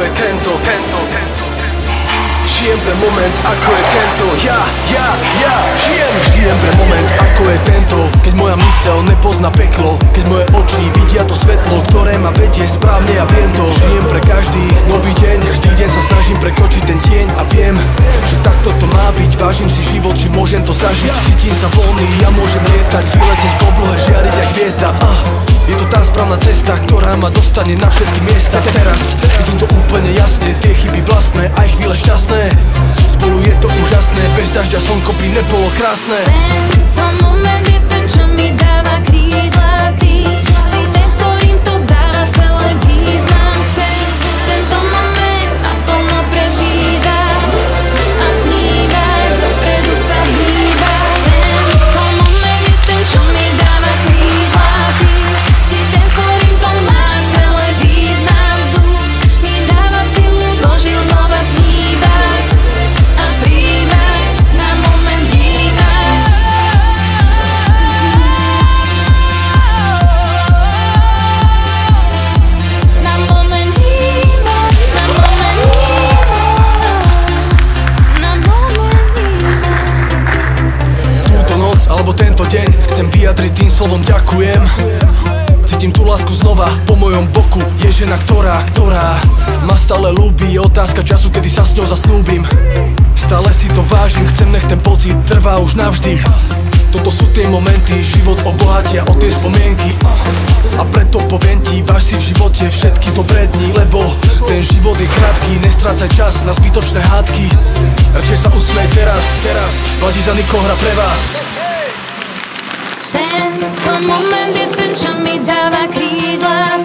je tento. Žijem pre moment, ako je tento. Žijem pre moment, ako je tento. Keď moja myseľ nepozná peklo, keď moje oči vidia to svetlo, ktoré ma vedie správne a viem to. Žijem pre každý nový deň, vždy deň sa snažím prekročiť ten tieň a viem, že takto to má byť. Vážim si život, či môžem to zažiť. Cítim sa voľný, ja môžem lietať, vyletieť po oblohe, žiariť jak hviezda. Je to tá správna cesta, ktorá ma dostane na všetky miesta. Teraz vidím to úplne jasne, tie chyby vlastné, aj chvíle šťastné. Spolu je to úžasné, bez dažďa slnko by nebolo krásne. Tento moment je ten, čo mi dáva krídla, si ten, s ktorým to dáva celé význam. Chcem tento moment naplno prežívať a snívať, dopredu sa hýbať. Tento moment je ten, čo mi dáva krídla, si ten, s ktorým to má celé význam. Vzduch mi dáva silu, dožiť znova snívať a príjmať, na moment dívať. Na moment dívať, na moment dívať, na moment dívať. Túto noc alebo tento deň chcem vyjadriť tým slovom ďakujem. Cítim tú lásku znova po mojom boku. Je žena, ktorá ma stále ľúbi. Je otázka času, kedy sa s ňou zasnúbim. Stále si to vážim, chcem, nech ten pocit trvá už navždy. Toto sú tie momenty, život obohatia o tie spomienky. A preto poviem ti, váž si v živote všetky dobré dni, lebo ten život je krátky, nestrácaj čas na zbytočné hádky. Radšej sa usmej teraz, Vladí za nikoho hra pre vás. Tento moment je ten, čo mi dáva krídla,